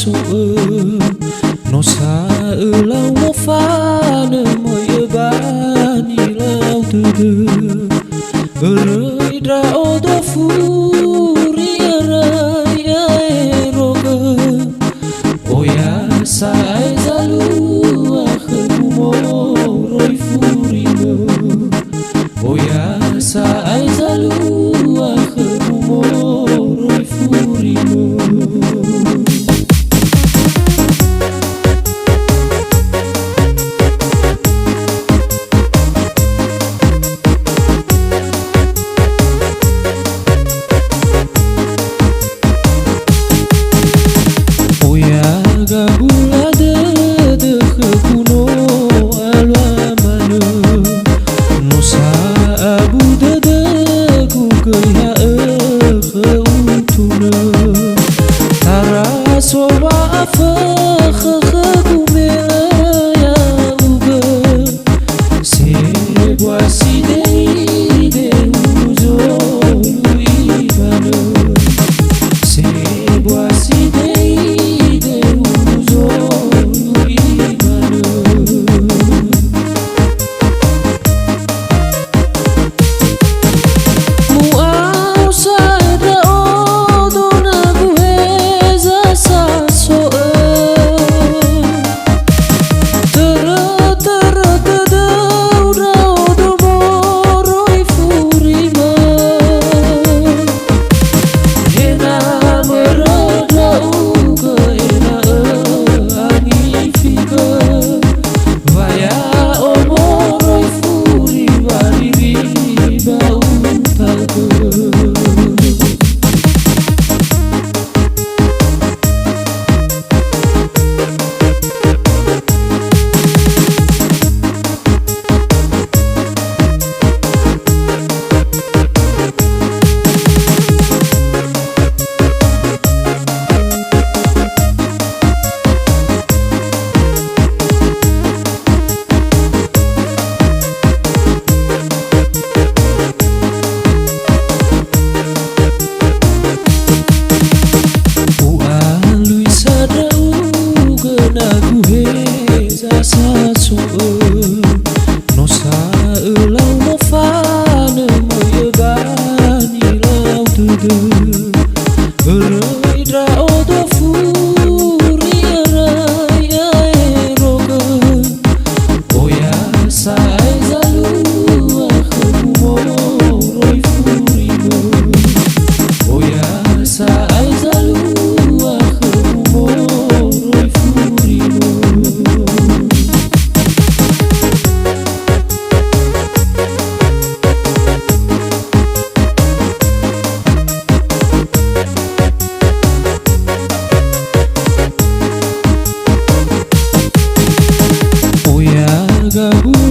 no sa lau mo fa ne moi bani lau tu rơi ra ô do furi rai ai roga oya sai zalu akhmo roi furi oya sai zalu akhmo roi furi Gabula de kuno alwa manu nusa abu de ku kaya khutuna tara soba fa khumela ya uga se boisi de uzo luibano se boisi de no sa lau mo fa ne moi bani lau tu rơi ra ô do furi rai ai roga oya sai zalu akhmo roi furi oya sai zalu akhmo roi furi Gabu